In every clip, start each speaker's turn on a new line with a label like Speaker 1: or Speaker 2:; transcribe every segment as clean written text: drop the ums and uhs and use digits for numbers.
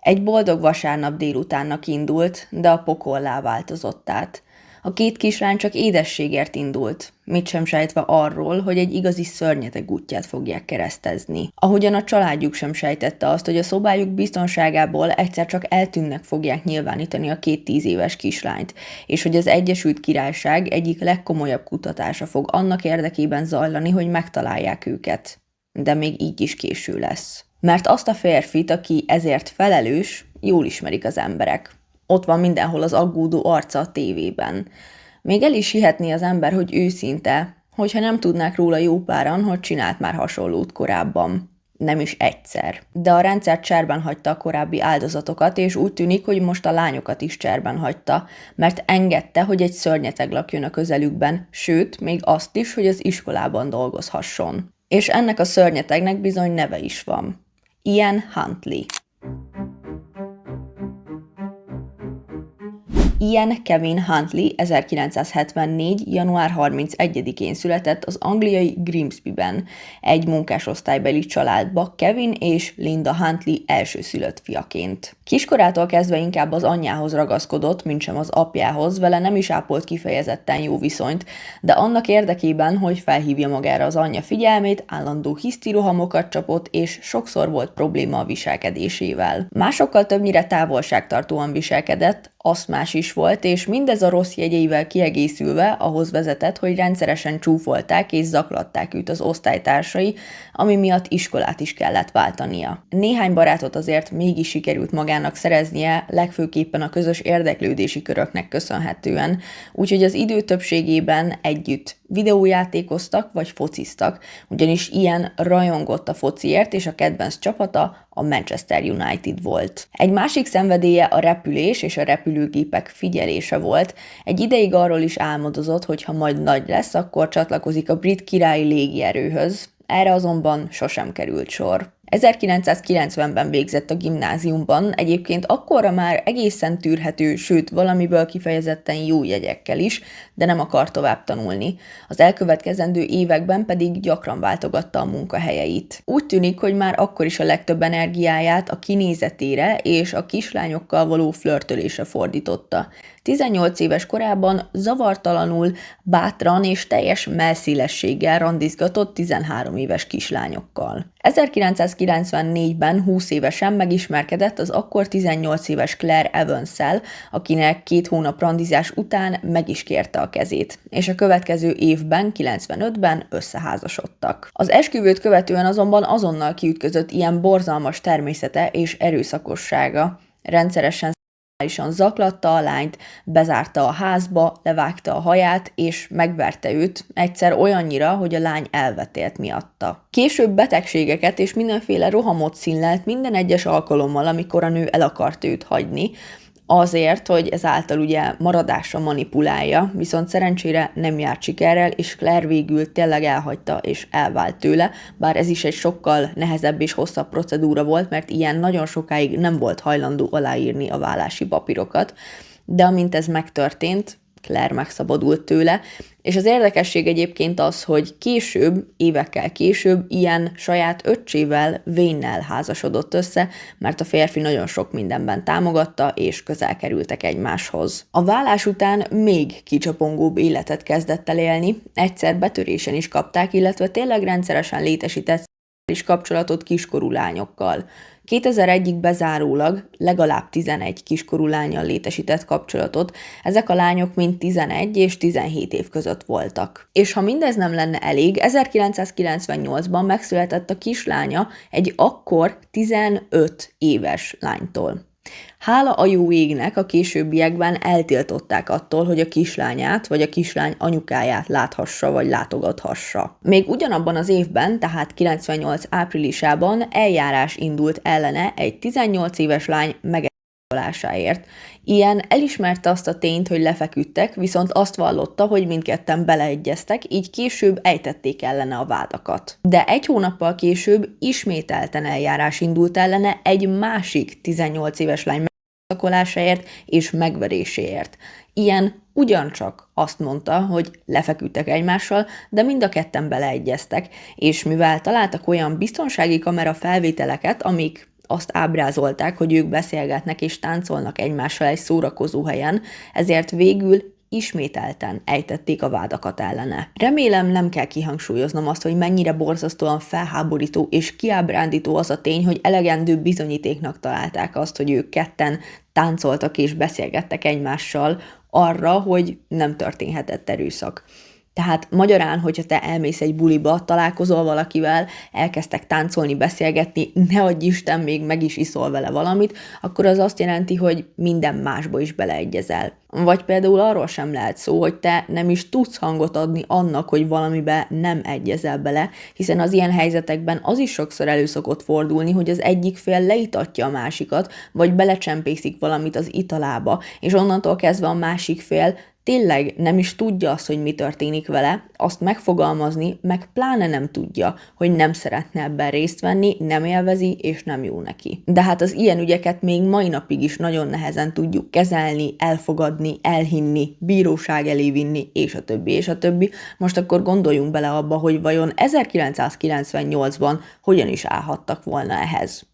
Speaker 1: Egy boldog vasárnap délutánnak indult, de a pokollá változott át. A két kislány csak édességért indult, mit sem sejtve arról, hogy egy igazi szörnyeteg útját fogják keresztezni. Ahogyan a családjuk sem sejtette azt, hogy a szobájuk biztonságából egyszer csak eltűnnek fogják nyilvánítani a két 10 éves kislányt, és hogy az Egyesült Királyság egyik legkomolyabb kutatása fog annak érdekében zajlani, hogy megtalálják őket. De még így is késő lesz. Mert azt a férfit, aki ezért felelős, jól ismerik az emberek. Ott van mindenhol az aggódó arca a tévében. Még el is hihetné az ember, hogy őszinte, hogyha nem tudnák róla jó páran, hogy csinált már hasonlót korábban. Nem is egyszer. De a rendszer cserben hagyta a korábbi áldozatokat, és úgy tűnik, hogy most a lányokat is cserben hagyta, mert engedte, hogy egy szörnyeteg lakjon a közelükben, sőt, még azt is, hogy az iskolában dolgozhasson. És ennek a szörnyetegnek bizony neve is van. Ian Huntley. Ian Kevin Huntley 1974. január 31-én született az angliai Grimsbyben, egy munkásosztálybeli családba Kevin és Linda Huntley elsőszülött fiaként. Kiskorától kezdve inkább az anyjához ragaszkodott, mintsem az apjához, vele nem is ápolt kifejezetten jó viszonyt, de annak érdekében, hogy felhívja magára az anyja figyelmét, állandó hisztirohamokat csapott, és sokszor volt probléma a viselkedésével. Másokkal többnyire távolságtartóan viselkedett, asztmás is volt, és mindez a rossz jegyeivel kiegészülve ahhoz vezetett, hogy rendszeresen csúfolták és zaklatták őt az osztálytársai, ami miatt iskolát is kellett váltania. Néhány barátot azért mégis sikerült magának szereznie, legfőképpen a közös érdeklődési köröknek köszönhetően, úgyhogy az idő többségében együtt videójátékoztak vagy fociztak, ugyanis ilyen rajongott a fociért, és a kedvenc csapata a Manchester United volt. Egy másik szenvedélye a repülés és a repülőgépek figyelése volt. Egy ideig arról is álmodozott, hogy ha majd nagy lesz, akkor csatlakozik a brit királyi légierőhöz. Erre azonban sosem került sor. 1990-ben végzett a gimnáziumban, egyébként akkorra már egészen tűrhető, sőt valamiből kifejezetten jó jegyekkel is, de nem akar tovább tanulni. Az elkövetkezendő években pedig gyakran váltogatta a munkahelyeit. Úgy tűnik, hogy már akkor is a legtöbb energiáját a kinézetére és a kislányokkal való flörtölésre fordította. 18 éves korában zavartalanul, bátran és teljes mellszélességgel randizgatott 13 éves kislányokkal. 1994-ben 20 évesen megismerkedett az akkor 18 éves Claire Evans-szel, akinek 2 hónap randizás után meg is kérte a kezét, és a következő évben, 95-ben összeházasodtak. Az esküvőt követően azonban azonnal kiütközött ilyen borzalmas természete és erőszakossága. Rendszeresen zaklatta a lányt, bezárta a házba, levágta a haját, és megverte őt, egyszer olyannyira, hogy a lány elvetélt miatta. Később betegségeket és mindenféle rohamot színlelt minden egyes alkalommal, amikor a nő el akart őt hagyni, azért, hogy ezáltal ugye maradásra manipulálja, viszont szerencsére nem járt sikerrel, és Claire végül tényleg elhagyta és elvált tőle, bár ez is egy sokkal nehezebb és hosszabb procedúra volt, mert ilyen nagyon sokáig nem volt hajlandó aláírni a válási papírokat, de amint ez megtörtént, Claire megszabadult tőle, és az érdekesség egyébként az, hogy később, évekkel később ilyen saját öccsével, Wayne-nel házasodott össze, mert a férfi nagyon sok mindenben támogatta, és közel kerültek egymáshoz. A válás után még kicsapongóbb életet kezdett el élni, egyszer betörésen is kapták, illetve tényleg rendszeresen létesített kapcsolatot kiskorú lányokkal. 2001-ig bezárólag legalább 11 kiskorú lánnyal létesített kapcsolatot, ezek a lányok mind 11 és 17 év között voltak. És ha mindez nem lenne elég, 1998-ban megszületett a kislánya egy akkor 15 éves lánytól. Hála a jó égnek a későbbiekben eltiltották attól, hogy a kislányát vagy a kislány anyukáját láthassa vagy látogathassa. Még ugyanabban az évben, tehát 98 áprilisában eljárás indult ellene egy 18 éves lány meggyilkolásáért. Ian elismerte azt a tényt, hogy lefeküdtek, viszont azt vallotta, hogy mindketten beleegyeztek, így később ejtették ellene a vádakat. De 1 hónappal később ismételten eljárás indult ellene egy másik 18 éves lány megszakolásáért és megveréséért. Ian ugyancsak azt mondta, hogy lefeküdtek egymással, de mind a ketten beleegyeztek, és mivel találtak olyan biztonsági kamera felvételeket, amik azt ábrázolták, hogy ők beszélgetnek és táncolnak egymással egy szórakozó helyen, ezért végül ismételten ejtették a vádakat ellene. Remélem, nem kell kihangsúlyoznom azt, hogy mennyire borzasztóan felháborító és kiábrándító az a tény, hogy elegendő bizonyítéknak találták azt, hogy ők ketten táncoltak és beszélgettek egymással arra, hogy nem történhetett erőszak. Tehát magyarán, hogyha te elmész egy buliba, találkozol valakivel, elkezdtek táncolni, beszélgetni, ne adj Isten, még meg is iszol vele valamit, akkor az azt jelenti, hogy minden másba is beleegyezel. Vagy például arról sem lehet szó, hogy te nem is tudsz hangot adni annak, hogy valamibe nem egyezel bele, hiszen az ilyen helyzetekben az is sokszor elő szokott fordulni, hogy az egyik fél leitatja a másikat, vagy belecsempészik valamit az italába, és onnantól kezdve a másik fél tényleg nem is tudja azt, hogy mi történik vele, azt megfogalmazni, meg pláne nem tudja, hogy nem szeretne ebben részt venni, nem élvezi, és nem jó neki. De hát az ilyen ügyeket még mai napig is nagyon nehezen tudjuk kezelni, elfogadni, elhinni, bíróság elé vinni, és a többi, és a többi. Most akkor gondoljunk bele abba, hogy vajon 1998-ban hogyan is állhattak volna ehhez.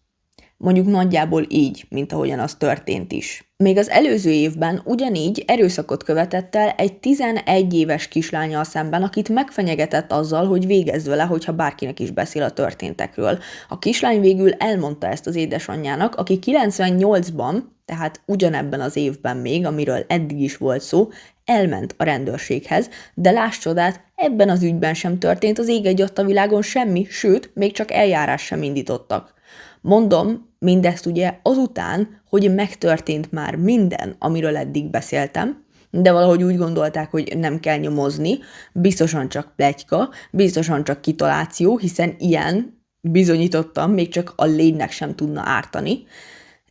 Speaker 1: Mondjuk nagyjából így, mint ahogyan az történt is. Még az előző évben ugyanígy erőszakot követett el egy 11 éves kislánnyal szemben, akit megfenyegetett azzal, hogy végezz vele, hogyha bárkinek is beszél a történtekről. A kislány végül elmondta ezt az édesanyjának, aki 98-ban, tehát ugyanebben az évben még, amiről eddig is volt szó, elment a rendőrséghez, de láss csodát, ebben az ügyben sem történt az ég egyatt a világon semmi, sőt, még csak eljárás sem indítottak. Mondom, mindezt ugye azután, hogy megtörtént már minden, amiről eddig beszéltem, de valahogy úgy gondolták, hogy nem kell nyomozni, biztosan csak pletyka, biztosan csak kitaláció, hiszen ilyen bizonyítottan még csak a lénynek sem tudna ártani.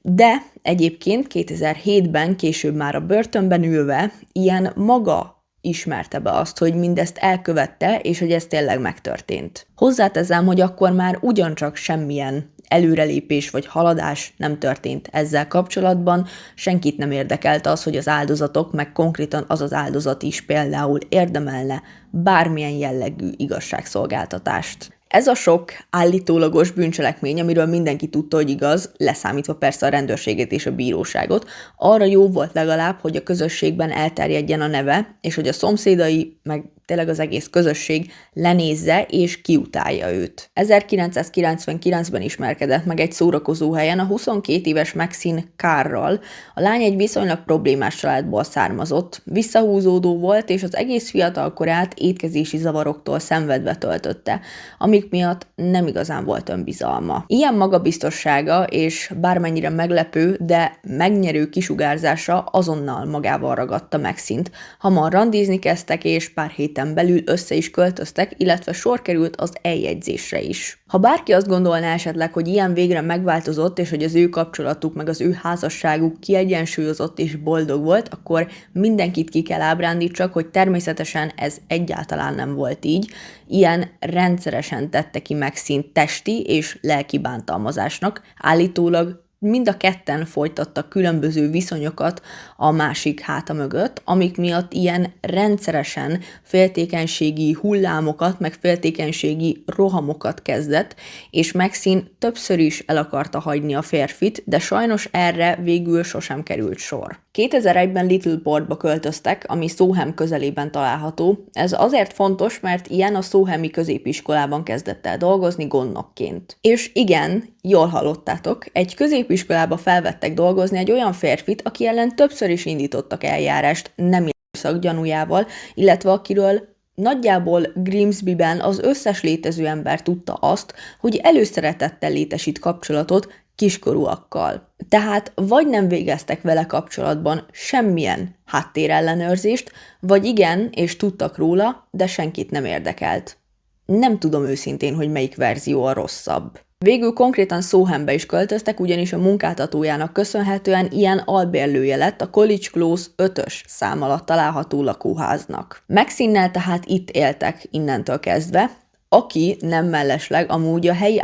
Speaker 1: De egyébként 2007-ben, később már a börtönben ülve, ilyen maga ismerte be azt, hogy mindezt elkövette, és hogy ez tényleg megtörtént. Hozzáteszem, hogy akkor már ugyancsak semmilyen előrelépés vagy haladás nem történt ezzel kapcsolatban, senkit nem érdekelt az, hogy az áldozatok, meg konkrétan az az áldozat is például érdemelne bármilyen jellegű igazságszolgáltatást. Ez a sok állítólagos bűncselekmény, amiről mindenki tudta, hogy igaz, leszámítva persze a rendőrséget és a bíróságot, arra jó volt legalább, hogy a közösségben elterjedjen a neve, és hogy a szomszédai, meg tényleg az egész közösség lenézze és kiutálja őt. 1999-ben ismerkedett meg egy szórakozó helyen a 22 éves Maxine Carrral. A lány egy viszonylag problémás családból származott, visszahúzódó volt, és az egész fiatal korát étkezési zavaroktól szenvedve töltötte, amik miatt nem igazán volt önbizalma. Ilyen magabiztossága és bármennyire meglepő, de megnyerő kisugárzása azonnal magával ragadta Maxine-t. Hamar randizni kezdtek, és pár héten belül össze is költöztek, illetve sor került az eljegyzésre is. Ha bárki azt gondolná esetleg, hogy ilyen végre megváltozott, és hogy az ő kapcsolatuk meg az ő házasságuk kiegyensúlyozott és boldog volt, akkor mindenkit ki kell ábrándítsak, hogy természetesen ez egyáltalán nem volt így. Ilyen rendszeresen tette ki Maxine testi és lelki bántalmazásnak, állítólag mind a ketten folytattak különböző viszonyokat a másik háta mögött, amik miatt ilyen rendszeresen féltékenységi hullámokat, meg féltékenységi rohamokat kezdett, és Maxine többször is el akarta hagyni a férfit, de sajnos erre végül sosem került sor. 2001-ben Little Portba költöztek, ami Soham közelében található. Ez azért fontos, mert ilyen a sohami középiskolában kezdett el dolgozni gondnokként. És igen, jól hallottátok, egy középiskolába felvettek dolgozni egy olyan férfit, aki ellen többször is indítottak eljárást nem erőszak gyanújával, illetve akiről nagyjából Grimsbyben az összes létező ember tudta azt, hogy előszeretettel létesít kapcsolatot kiskorúakkal. Tehát vagy nem végeztek vele kapcsolatban semmilyen háttérellenőrzést, vagy igen, és tudtak róla, de senkit nem érdekelt. Nem tudom őszintén, hogy melyik verzió a rosszabb. Végül konkrétan Sohambe is költöztek, ugyanis a munkáltatójának köszönhetően ilyen albérlője lett a College Close 5-ös szám alatt található lakóháznak. Maxine-nel tehát itt éltek innentől kezdve, aki nem mellesleg amúgy a helyi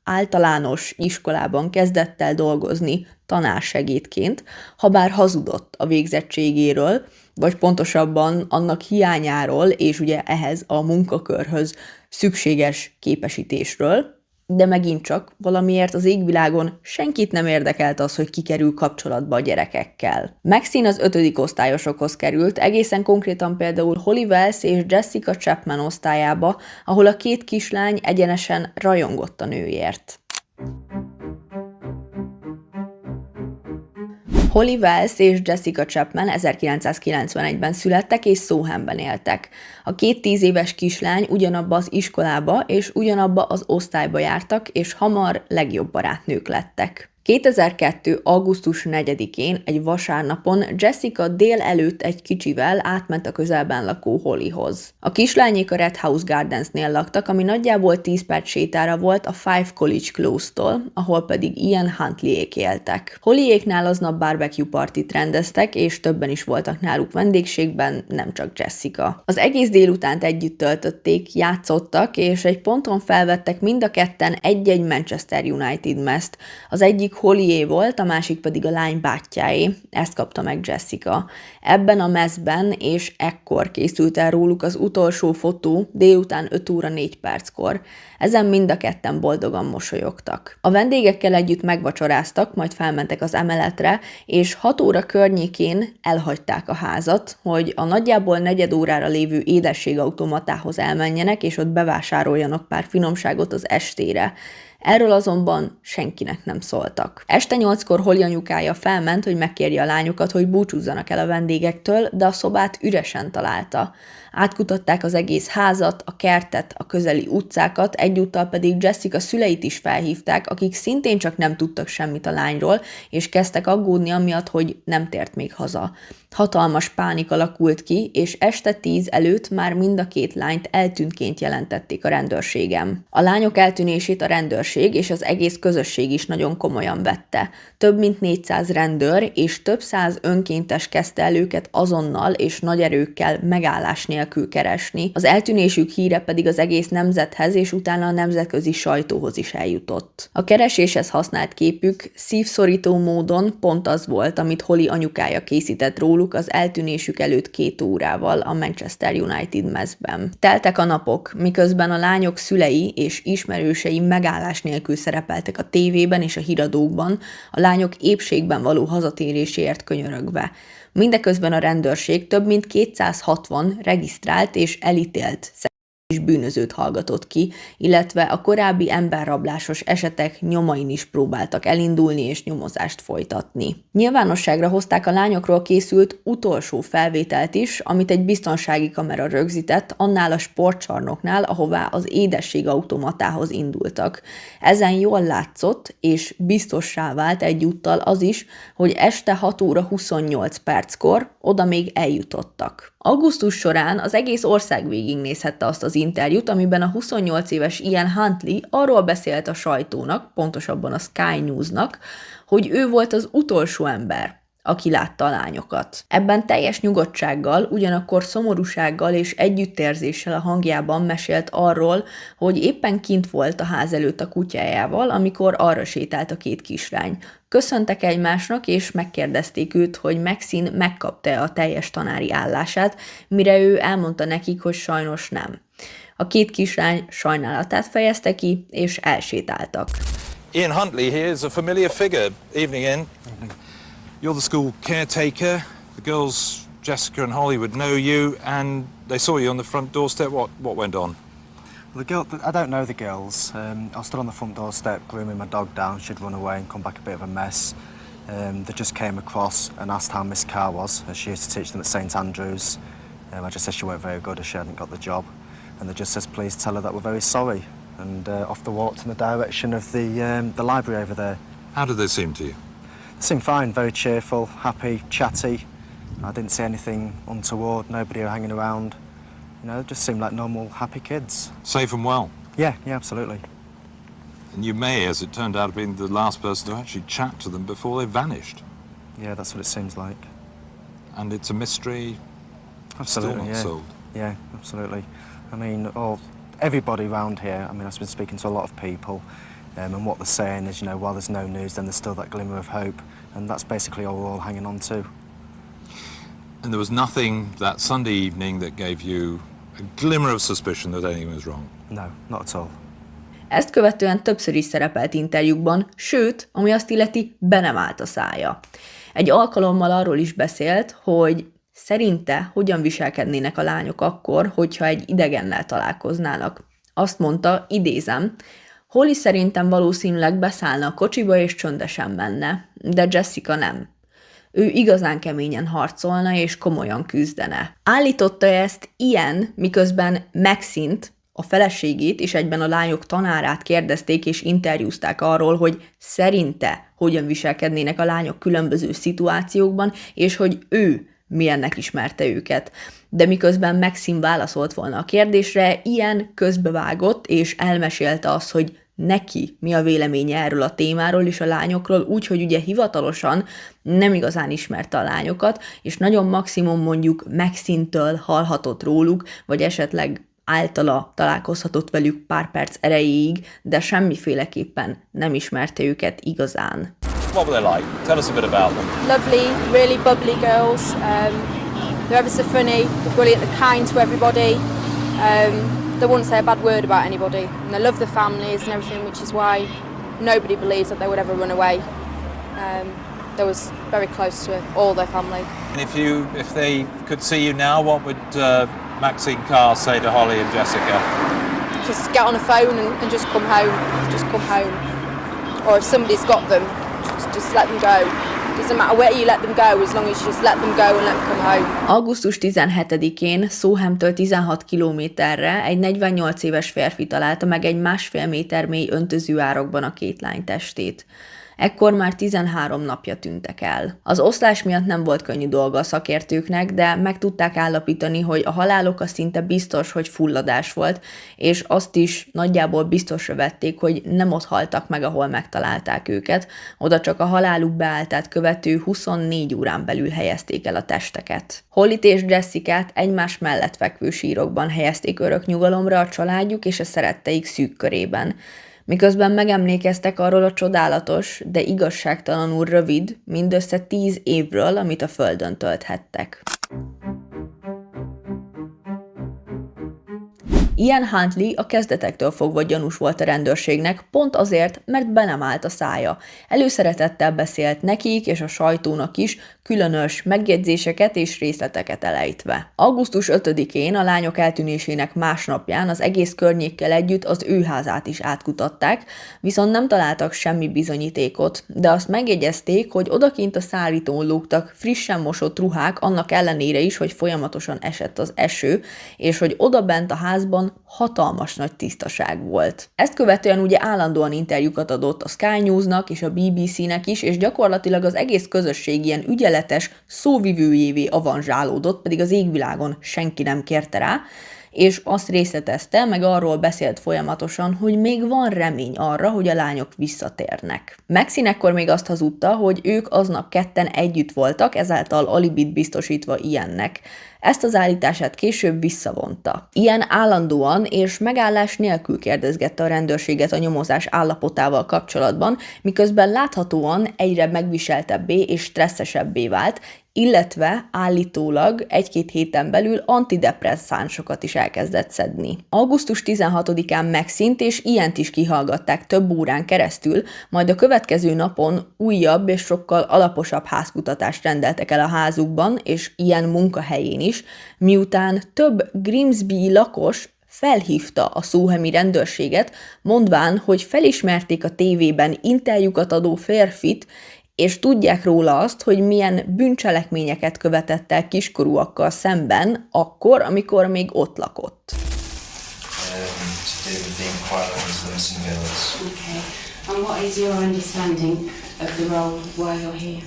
Speaker 1: általános iskolában kezdett el dolgozni tanársegédként, habár hazudott a végzettségéről, vagy pontosabban annak hiányáról, és ugye ehhez a munkakörhöz szükséges képesítésről. De megint csak valamiért az égvilágon senkit nem érdekelt az, hogy ki kerül kapcsolatba a gyerekekkel. Maxine az 5. osztályosokhoz került, egészen konkrétan például Holly Wells és Jessica Chapman osztályába, ahol a 2 kislány egyenesen rajongott a nőért. Holly Wells és Jessica Chapman 1991-ben születtek és Sohamben éltek. A 2 10 éves kislány ugyanabba az iskolába és ugyanabba az osztályba jártak, és hamar legjobb barátnők lettek. 2002. augusztus 4-én, egy vasárnapon Jessica délelőtt egy kicsivel átment a közelben lakó Hollyhoz. A kislányék a Red House Gardensnél laktak, ami nagyjából 10 perc sétára volt a Five College Close-tól, ahol pedig Ian Huntleyék éltek. Hollyéknál aznap barbecue partit rendeztek, és többen is voltak náluk vendégségben, nem csak Jessica. Az egész délutánt együtt töltötték, játszottak, és egy ponton felvettek mind a ketten egy-egy Manchester United mezt. Az egyik Hollyé volt, a másik pedig a lány bátyjáé. Ezt kapta meg Jessica. Ebben a mezben és ekkor készült el róluk az utolsó fotó délután 5 óra 4 perckor. Ezen mind a ketten boldogan mosolyogtak. A vendégekkel együtt megvacsoráztak, majd felmentek az emeletre, és 6 óra környékén elhagyták a házat, hogy a nagyjából 4 órára lévő édességautomatához elmenjenek, és ott bevásároljanak pár finomságot az estére. Erről azonban senkinek nem szóltak. Este 8-kor Holly anyukája felment, hogy megkérje a lányokat, hogy búcsúzzanak el a vendégektől, de a szobát üresen találta. Átkutatták az egész házat, a kertet, a közeli utcákat, egyúttal pedig Jessica szüleit is felhívták, akik szintén csak nem tudtak semmit a lányról, és kezdtek aggódni amiatt, hogy nem tért még haza. Hatalmas pánik alakult ki, és este 10 előtt már mind a 2 lányt eltűntként jelentették a rendőrségem. A lányok eltűnését a rendőrség és az egész közösség is nagyon komolyan vette. Több mint 400 rendőr és több száz önkéntes kezdte el őket azonnal és nagy erőkkel megállás nélkül keresni. Az eltűnésük híre pedig az egész nemzethez és utána a nemzetközi sajtóhoz is eljutott. A kereséshez használt képük szívszorító módon pont az volt, amit Holly anyukája készített róluk az eltűnésük előtt 2 órával a Manchester United mezben. Teltek a napok, miközben a lányok szülei és ismerősei megállás nélkül szerepeltek a tévében és a híradókban, a lányok épségben való hazatéréséért könyörögve. Mindeközben a rendőrség több mint 260 regisztrált és elítélt bűnözőt hallgatott ki, illetve a korábbi emberrablásos esetek nyomain is próbáltak elindulni és nyomozást folytatni. Nyilvánosságra hozták a lányokról készült utolsó felvételt is, amit egy biztonsági kamera rögzített annál a sportcsarnoknál, ahová az édességautomatához indultak. Ezen jól látszott, és biztossá vált egyúttal az is, hogy este 6 óra 28 perckor oda még eljutottak. Augusztus során az egész ország végignézhette azt az interjút, amiben a 28 éves Ian Huntley arról beszélt a sajtónak, pontosabban a Sky Newsnak, hogy ő volt az utolsó ember, aki látta a lányokat. Ebben teljes nyugodtsággal, ugyanakkor szomorúsággal és együttérzéssel a hangjában mesélt arról, hogy éppen kint volt a ház előtt a kutyájával, amikor arra sétált a 2 kislány. Köszöntek egymásnak, és megkérdezték őt, hogy Maxine megkapta a teljes tanári állását, mire ő elmondta nekik, hogy sajnos nem. A 2 kislány sajnálatát fejezte ki, és elsétáltak.
Speaker 2: Ian Huntley here is a familiar figure. Evening, Ian. You're the school caretaker. The girls, Jessica and Holly, would know you, and they saw you on the front doorstep. What went on?
Speaker 3: Well, I don't know the girls. I stood on the front doorstep grooming my dog down. She'd run away and come back a bit of a mess. They just came across and asked how Miss Carr was, as she used to teach them at St Andrews. I just said she weren't very good as she hadn't got the job. And they just says, please tell her that we're very sorry. And off they walked in the direction of the library over there.
Speaker 2: How did they seem to you?
Speaker 3: They seemed fine, very cheerful, happy, chatty. I didn't see anything untoward, nobody hanging around. You know, they just seemed like normal, happy kids.
Speaker 2: Safe and well?
Speaker 3: Yeah, absolutely.
Speaker 2: And you may, as it turned out, have been the last person to actually chat to them before they vanished.
Speaker 3: Yeah, that's what it seems like.
Speaker 2: And it's a mystery
Speaker 3: Absolutely,
Speaker 2: still not
Speaker 3: yeah.
Speaker 2: solved.
Speaker 3: Yeah, absolutely. I mean, everybody around here, I mean, I've been speaking to a lot of people, and what they're saying is, you know, while there's no news, then there's still that glimmer of hope, and that's basically all we're all hanging on to.
Speaker 2: And there was nothing that Sunday evening that gave you a glimmer of suspicion that anything was wrong?
Speaker 3: No, not at all.
Speaker 1: Ezt követően többször is szerepelt interjúkban, sőt, ami azt illeti, be nem állt a szája. Egy alkalommal arról is beszélt, hogy szerinte hogyan viselkednének a lányok akkor, hogyha egy idegennel találkoznának. Azt mondta, idézem, Holly szerintem valószínűleg beszállna a kocsiba és csöndesen menne, de Jessica nem. Ő igazán keményen harcolna és komolyan küzdene. Állította ezt ilyen, miközben Maxine-t, a feleségét és egyben a lányok tanárát kérdezték és interjúzták arról, hogy szerinte hogyan viselkednének a lányok különböző szituációkban, és hogy ő milyennek ismerte őket. De miközben Maxine válaszolt volna a kérdésre, ilyen közbevágott és elmesélte azt, hogy neki mi a véleménye erről a témáról és a lányokról, úgyhogy ugye hivatalosan nem igazán ismerte a lányokat, és nagyon maximum mondjuk Maxine-től hallhatott róluk, vagy esetleg általa találkozhatott velük pár perc erejéig, de semmiféleképpen nem ismerte őket igazán.
Speaker 2: What were they like? Tell us a bit about them.
Speaker 4: Lovely, really bubbly girls. They're ever so funny, they're brilliant, they're kind to everybody. They wouldn't say a bad word about anybody. And they love their families and everything, which is why nobody believes that they would ever run away. They was very close to all their family.
Speaker 2: And if they could see you now, what would Maxine Carr say to Holly and Jessica?
Speaker 4: Just get on a phone and just come home. Just come home. Or if somebody's got them, just let them go. Doesn't matter where you let them go, as long as you just let them go and let them come home.
Speaker 1: Augusztus 17-én Sohamtől 16 kilométerre egy 48 éves férfi találta meg egy 1,5 méter mély öntözőárokban a két lány testét. Ekkor már 13 napja tűntek el. Az oszlás miatt nem volt könnyű dolga a szakértőknek, de meg tudták állapítani, hogy a halálok az szinte biztos, hogy fulladás volt, és azt is nagyjából biztosra vették, hogy nem ott haltak meg, ahol megtalálták őket, oda csak a haláluk beálltát követő 24 órán belül helyezték el a testeket. Hollyt és Jessicát egymás mellett fekvő sírokban helyezték örök nyugalomra a családjuk és a szeretteik szűk körében. Miközben megemlékeztek arról a csodálatos, de igazságtalanul rövid, mindössze 10 évről, amit a földön tölthettek. Ian Huntley a kezdetektől fogva gyanús volt a rendőrségnek, pont azért, mert be nem állt a szája. Előszeretettel beszélt nekik és a sajtónak is, különös megjegyzéseket és részleteket elejtve. Augusztus 5-én a lányok eltűnésének másnapján az egész környékkel együtt az ő házát is átkutatták, viszont nem találtak semmi bizonyítékot, de azt megjegyezték, hogy odakint a szállítón lógtak frissen mosott ruhák, annak ellenére is, hogy folyamatosan esett az eső, és hogy odabent a házban hatalmas nagy tisztaság volt. Ezt követően ugye állandóan interjúkat adott a Sky Newsnak és a BBC-nek is, és gyakorlatilag az egész közösség ilyen ügyeletes szóvivőjévé avanzsálódott, pedig az égvilágon senki nem kérte rá, és azt részletezte, meg arról beszélt folyamatosan, hogy még van remény arra, hogy a lányok visszatérnek. Maxine ekkor még azt hazudta, hogy ők aznap ketten együtt voltak, ezáltal alibit biztosítva Iannek. Ezt az állítását később visszavonta. Ian állandóan és megállás nélkül kérdezgette a rendőrséget a nyomozás állapotával kapcsolatban, miközben láthatóan egyre megviseltebbé és stresszesebbé vált, illetve állítólag 1-2 héten belül antidepresszánsokat is elkezdett szedni. Augusztus 16-án Maxine-t és Iant is kihallgatták több órán keresztül, majd a következő napon újabb és sokkal alaposabb házkutatást rendeltek el a házukban és Ian munkahelyén is, miután több Grimsby lakos felhívta a sohami rendőrséget, mondván, hogy felismerték a tévében interjúkat adó férfit, és tudják róla azt, hogy milyen bűncselekményeket követett el kiskorúakkal szemben, akkor, amikor még ott lakott.
Speaker 5: Okay. And what is your understanding of the role while you're here?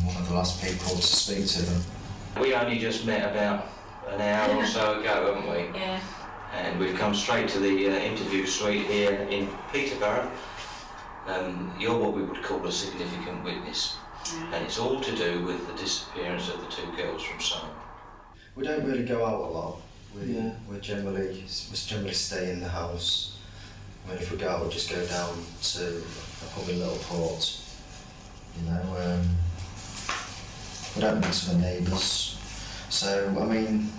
Speaker 6: One of the last people to speak to them.
Speaker 7: We only just met about an hour or so ago, haven't we?
Speaker 5: Yeah.
Speaker 7: And we've come straight to the interview suite here in Peterborough. You're what we would call a significant witness, and it's all to do with the disappearance of the 2 girls from Soham.
Speaker 6: We don't really go out a lot. We generally stay in the house. I mean, if we go out, we just go down to a pub in Littleport. You know, we don't meet the neighbours. So, I mean,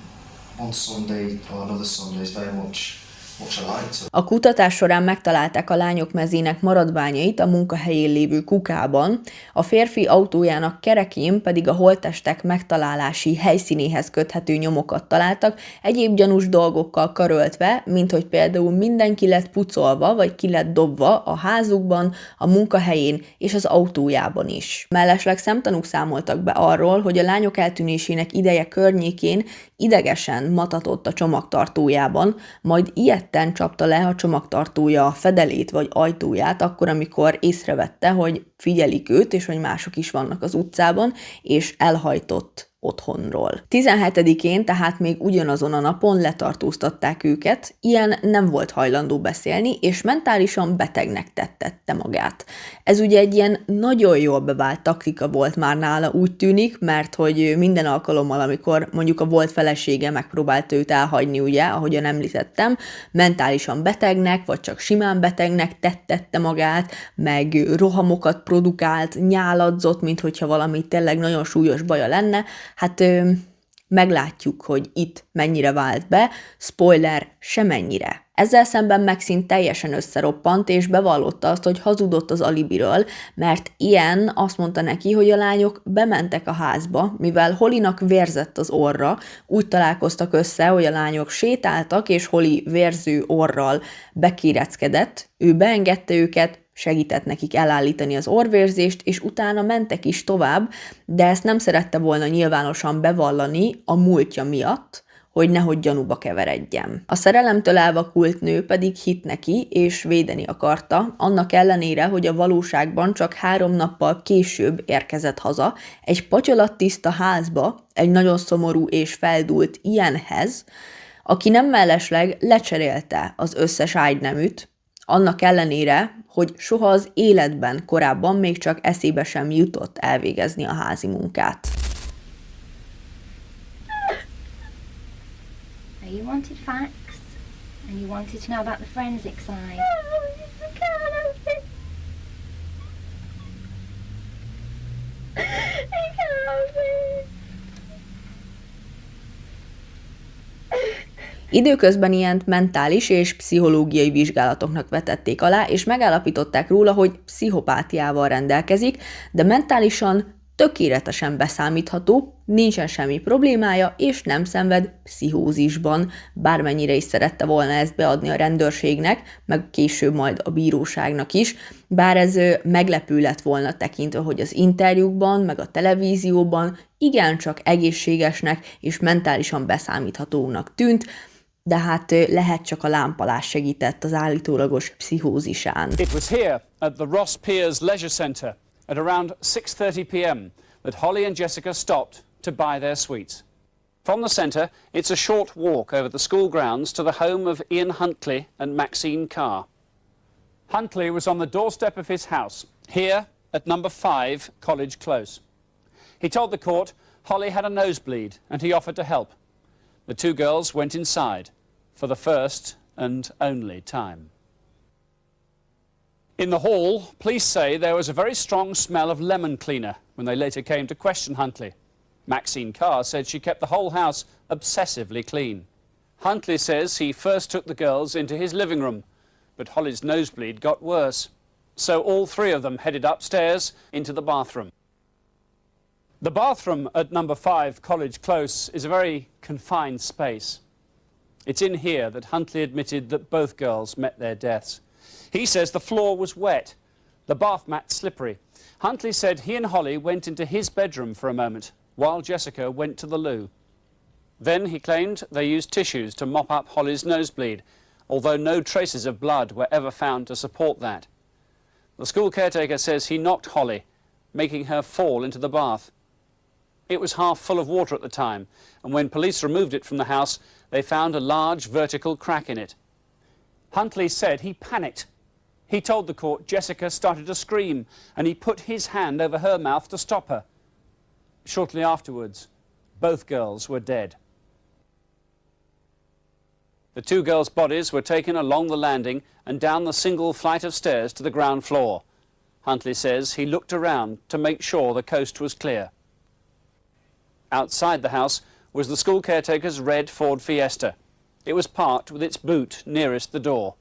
Speaker 6: one Sunday or another Sunday is very much much I liked her.
Speaker 1: A kutatás során megtalálták a lányok mezének maradványait a munkahelyén lévő kukában, a férfi autójának kerekén pedig a holttestek megtalálási helyszínéhez köthető nyomokat találtak, egyéb gyanús dolgokkal karöltve, mint hogy például mindenki lett pucolva vagy ki lett dobva a házukban, a munkahelyén és az autójában is. Mellesleg szemtanúk számoltak be arról, hogy a lányok eltűnésének ideje környékén idegesen matatott a csomagtartójában, majd ilyetten csapta le a csomagtartója a fedelét vagy ajtóját, akkor, amikor észrevette, hogy figyelik őt, és hogy mások is vannak az utcában, és elhajtott otthonról. 17-én, tehát még ugyanazon a napon letartóztatták őket, ilyen nem volt hajlandó beszélni, és mentálisan betegnek tette magát. Ez ugye egy ilyen nagyon jól bevált taktika volt már nála, úgy tűnik, mert hogy minden alkalommal, amikor mondjuk a volt felesége megpróbálta őt elhagyni, ugye, ahogyan említettem, mentálisan betegnek, vagy csak simán betegnek tette magát, meg rohamokat produkált, nyáladzott, mint hogyha valami tényleg nagyon súlyos baja lenne. Hát meglátjuk, hogy itt mennyire vált be, spoiler, semennyire. Ezzel szemben Maxine teljesen összeroppant, és bevallotta azt, hogy hazudott az alibiről, mert ilyen azt mondta neki, hogy a lányok bementek a házba, mivel Hollynak vérzett az orra, úgy találkoztak össze, hogy a lányok sétáltak, és Holly vérző orral bekéreckedett, ő beengedte őket, segített nekik elállítani az orvérzést, és utána mentek is tovább, de ezt nem szerette volna nyilvánosan bevallani a múltja miatt, hogy nehogy gyanúba keveredjen. A szerelemtől elvakult nő pedig hitt neki, és védeni akarta, annak ellenére, hogy a valóságban csak 3 nappal később érkezett haza, egy patyolattiszta házba, egy nagyon szomorú és feldúlt ilyenhez, aki nem mellesleg lecserélte az összes ágyneműt, annak ellenére, hogy soha az életben korábban még csak eszébe sem jutott elvégezni a házi munkát.
Speaker 8: You wanted facts, and you wanted to know about the forensic side.
Speaker 1: Időközben ilyen mentális és pszichológiai vizsgálatoknak vetették alá, és megállapították róla, hogy pszichopátiával rendelkezik, de mentálisan tökéletesen beszámítható, nincsen semmi problémája, és nem szenved pszichózisban, bármennyire is szerette volna ezt beadni a rendőrségnek, meg később majd a bíróságnak is, bár ez meglepő lett volna tekintve, hogy az interjúkban, meg a televízióban igencsak egészségesnek és mentálisan beszámíthatónak tűnt, de hát lehet csak a lámpalás segített az állítólagos pszichózisán.
Speaker 9: It was here at the Ross Piers Leisure Centre at around 6:30 p.m. that Holly and Jessica stopped to buy their sweets. From the centre, it's a short walk over the school grounds to the home of Ian Huntley and Maxine Carr. Huntley was on the doorstep of his house, here at number 5 College Close. He told the court Holly had a nosebleed and he offered to help. The two girls went inside for the first and only time. In the hall, police say there was a very strong smell of lemon cleaner when they later came to question Huntley. Maxine Carr said she kept the whole house obsessively clean. Huntley says he first took the girls into his living room, but Holly's nosebleed got worse. So all 3 of them headed upstairs into the bathroom. The bathroom at number 5 College Close is a very confined space. It's in here that Huntley admitted that both girls met their deaths. He says the floor was wet, the bath mat slippery. Huntley said he and Holly went into his bedroom for a moment, while Jessica went to the loo. Then he claimed they used tissues to mop up Holly's nosebleed, although no traces of blood were ever found to support that. The school caretaker says he knocked Holly, making her fall into the bath. It was half full of water at the time, and when police removed it from the house, they found a large vertical crack in it. Huntley said he panicked. He told the court Jessica started to scream, and he put his hand over her mouth to stop her. Shortly afterwards, both girls were dead. The 2 girls' bodies were taken along the landing and down the single flight of stairs to the ground floor. Huntley says he looked around to make sure the coast was clear. Outside the house was the school caretaker's red Ford Fiesta. It was parked with its boot nearest the door.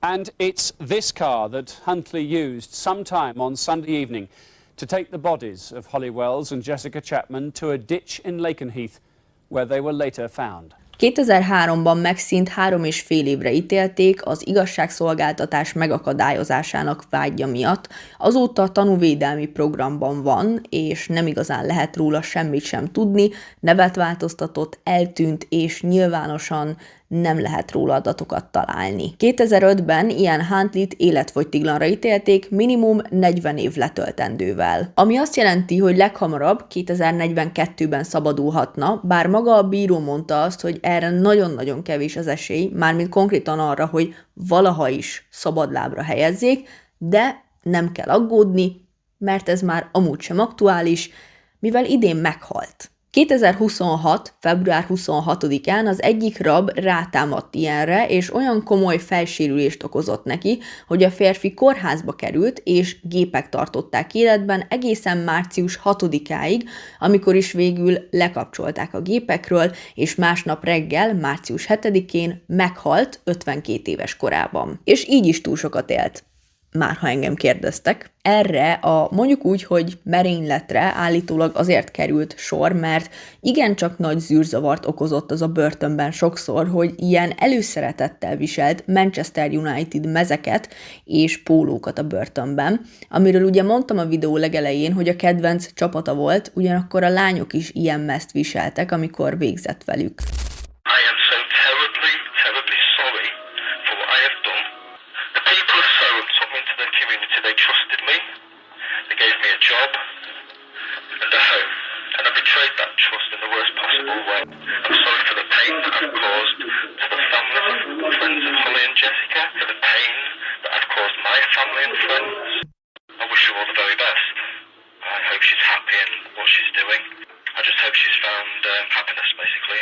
Speaker 9: And it's this car that Huntley used sometime on Sunday evening to take the bodies of Holly Wells and Jessica Chapman to a ditch in Lakenheath, where they were later found.
Speaker 1: 2003-ban Maxine-t 3,5 évre ítélték az igazságszolgáltatás megakadályozásának vádja miatt. Azóta tanúvédelmi programban van, és nem igazán lehet róla semmit sem tudni, nevet változtatott, eltűnt, és nyilvánosan nem lehet róla adatokat találni. 2005-ben Ian Huntleyt életfogytiglanra ítélték minimum 40 év letöltendővel. Ami azt jelenti, hogy leghamarabb 2042-ben szabadulhatna, bár maga a bíró mondta azt, hogy erre nagyon-nagyon kevés az esély, mármint konkrétan arra, hogy valaha is szabadlábra helyezzék, de nem kell aggódni, mert ez már amúgy sem aktuális, mivel idén meghalt. 2026. február 26-án az egyik rab rátámadt Ianre, és olyan komoly fejsérülést okozott neki, hogy a férfi kórházba került, és gépek tartották életben egészen március 6-áig, amikor is végül lekapcsolták a gépekről, és másnap reggel, március 7-én meghalt 52 éves korában. És így is túl sokat élt. Már ha engem kérdeztek. Erre a mondjuk úgy, hogy merényletre állítólag azért került sor, mert igencsak nagy zűrzavart okozott az a börtönben sokszor, hogy ilyen előszeretettel viselt Manchester United mezeket és pólókat a börtönben, amiről ugye mondtam a videó legelején, hogy a kedvenc csapata volt, ugyanakkor a lányok is ilyen mezt viseltek, amikor végzett velük.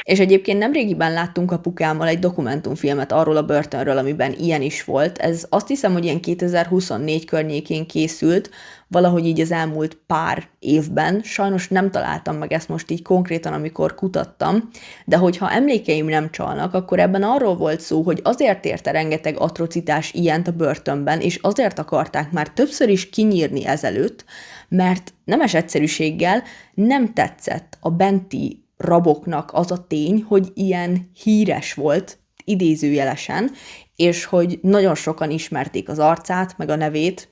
Speaker 1: És egyébként nemrégiben láttunk apukámmal egy dokumentumfilmet arról a börtönről, amiben ilyen is volt. Ez azt hiszem, hogy ilyen 2024 környékén készült, valahogy így az elmúlt pár évben. Sajnos nem találtam meg ezt most így konkrétan, amikor kutattam, de hogyha emlékeim nem csalnak, akkor ebben arról volt szó, hogy azért érte rengeteg atrocitás ilyent a börtönben, és azért akarták már többször is kinyírni ezelőtt, mert nemes egyszerűséggel nem tetszett a benti raboknak az a tény, hogy ilyen híres volt, idézőjelesen, és hogy nagyon sokan ismerték az arcát, meg a nevét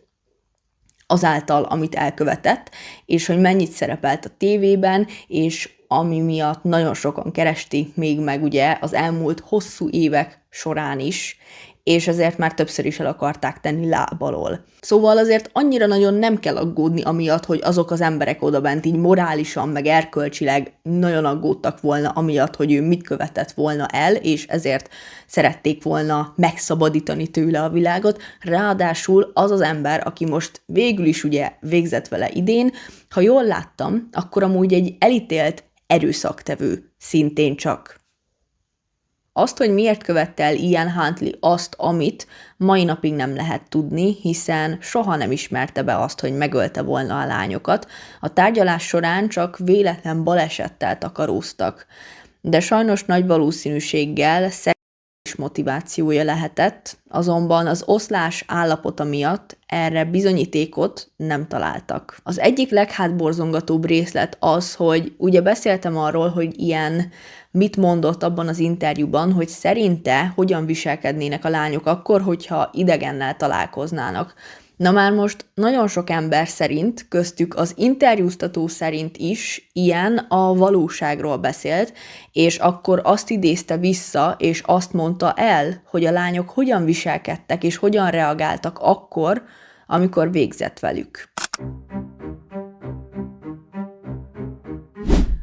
Speaker 1: azáltal, amit elkövetett, és hogy mennyit szerepelt a tévében, és ami miatt nagyon sokan keresték még meg ugye az elmúlt hosszú évek során is, és ezért már többször is el akarták tenni láb alól. Szóval azért annyira nagyon nem kell aggódni amiatt, hogy azok az emberek odabent így morálisan, meg erkölcsileg nagyon aggódtak volna amiatt, hogy ő mit követett volna el, és ezért szerették volna megszabadítani tőle a világot. Ráadásul az az ember, aki most végül is ugye végzett vele idén, ha jól láttam, akkor amúgy egy elítélt erőszaktevő szintén csak. Azt, hogy miért követte el Ian Huntley azt, amit, mai napig nem lehet tudni, hiszen soha nem ismerte be azt, hogy megölte volna a lányokat. A tárgyalás során csak véletlen balesettel takaróztak. De sajnos nagy valószínűséggel szexuális motivációja lehetett, azonban az oszlás állapota miatt erre bizonyítékot nem találtak. Az egyik leghátborzongatóbb részlet az, hogy ugye beszéltem arról, hogy ilyen mit mondott abban az interjúban, hogy szerinte hogyan viselkednének a lányok akkor, hogyha idegennel találkoznának. Na már most nagyon sok ember szerint, köztük az interjúztató szerint is ilyen a valóságról beszélt, és akkor azt idézte vissza, és azt mondta el, hogy a lányok hogyan viselkedtek, és hogyan reagáltak akkor, amikor végzett velük.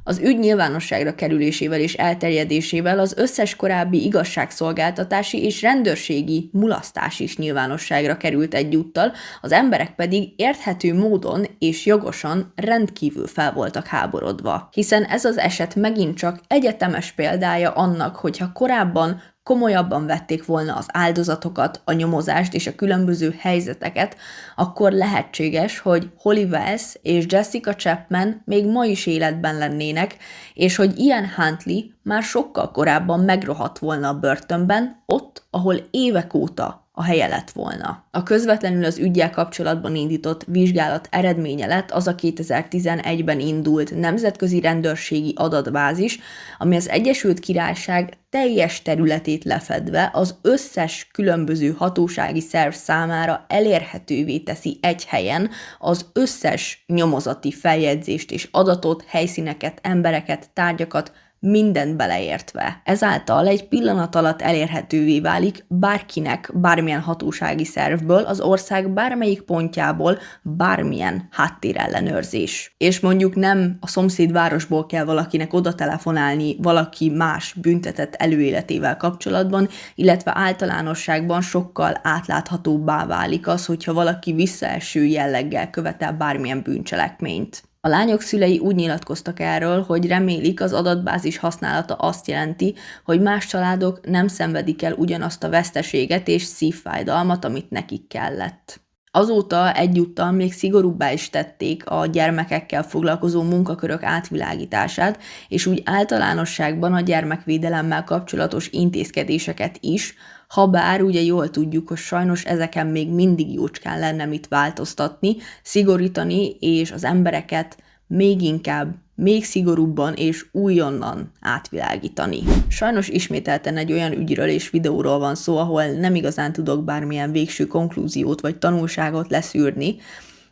Speaker 1: Az ügy nyilvánosságra kerülésével és elterjedésével az összes korábbi igazságszolgáltatási és rendőrségi mulasztás is nyilvánosságra került egyúttal, az emberek pedig érthető módon és jogosan rendkívül fel voltak háborodva. Hiszen ez az eset megint csak egyetemes példája annak, hogyha korábban komolyabban vették volna az áldozatokat, a nyomozást és a különböző helyzeteket, akkor lehetséges, hogy Holly Wells és Jessica Chapman még ma is életben lennének, és hogy Ian Huntley már sokkal korábban megrohadt volna a börtönben, ott, ahol évek óta a helye lett volna. A közvetlenül az üggyel kapcsolatban indított vizsgálat eredménye lett az a 2011-ben indult nemzetközi rendőrségi adatbázis, ami az Egyesült Királyság teljes területét lefedve az összes különböző hatósági szerv számára elérhetővé teszi egy helyen az összes nyomozati feljegyzést és adatot, helyszíneket, embereket, tárgyakat, mindent beleértve. Ezáltal egy pillanat alatt elérhetővé válik bárkinek, bármilyen hatósági szervből, az ország bármelyik pontjából bármilyen háttérellenőrzés. És mondjuk nem a szomszédvárosból kell valakinek oda telefonálni valaki más büntetett előéletével kapcsolatban, illetve általánosságban sokkal átláthatóbbá válik az, hogyha valaki visszaeső jelleggel követel bármilyen bűncselekményt. A lányok szülei úgy nyilatkoztak erről, hogy remélik, az adatbázis használata azt jelenti, hogy más családok nem szenvedik el ugyanazt a veszteséget és szívfájdalmat, amit nekik kellett. Azóta egyúttal még szigorúbbá is tették a gyermekekkel foglalkozó munkakörök átvilágítását, és úgy általánosságban a gyermekvédelemmel kapcsolatos intézkedéseket is, habár ugye jól tudjuk, hogy sajnos ezeken még mindig jócskán lenne mit változtatni, szigorítani, és az embereket még inkább, még szigorúbban és újonnan átvilágítani. Sajnos ismételten egy olyan ügyről és videóról van szó, ahol nem igazán tudok bármilyen végső konklúziót vagy tanulságot leszűrni.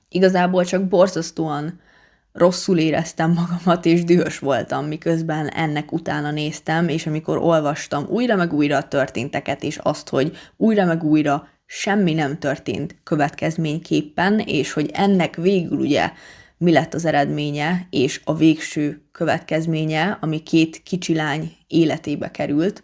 Speaker 1: Igazából csak borzasztóan rosszul éreztem magamat, és dühös voltam, miközben ennek utána néztem, és amikor olvastam újra meg újra a történteket, és azt, hogy újra meg újra semmi nem történt következményképpen, és hogy ennek végül ugye mi lett az eredménye, és a végső következménye, ami 2 kicsi lány életébe került.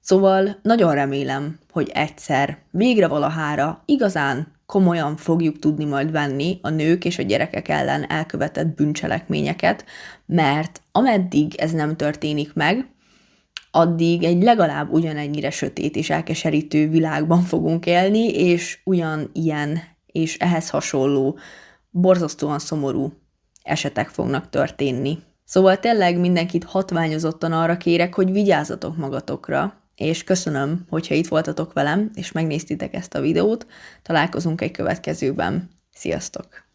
Speaker 1: Szóval nagyon remélem, hogy egyszer, végre valahára igazán komolyan fogjuk tudni majd venni a nők és a gyerekek ellen elkövetett bűncselekményeket, mert ameddig ez nem történik meg, addig egy legalább ugyanennyire sötét és elkeserítő világban fogunk élni, és ugyanilyen és ehhez hasonló borzasztóan szomorú esetek fognak történni. Szóval tényleg mindenkit hatványozottan arra kérek, hogy vigyázzatok magatokra, és köszönöm, hogyha itt voltatok velem, és megnéztétek ezt a videót. Találkozunk egy következőben. Sziasztok!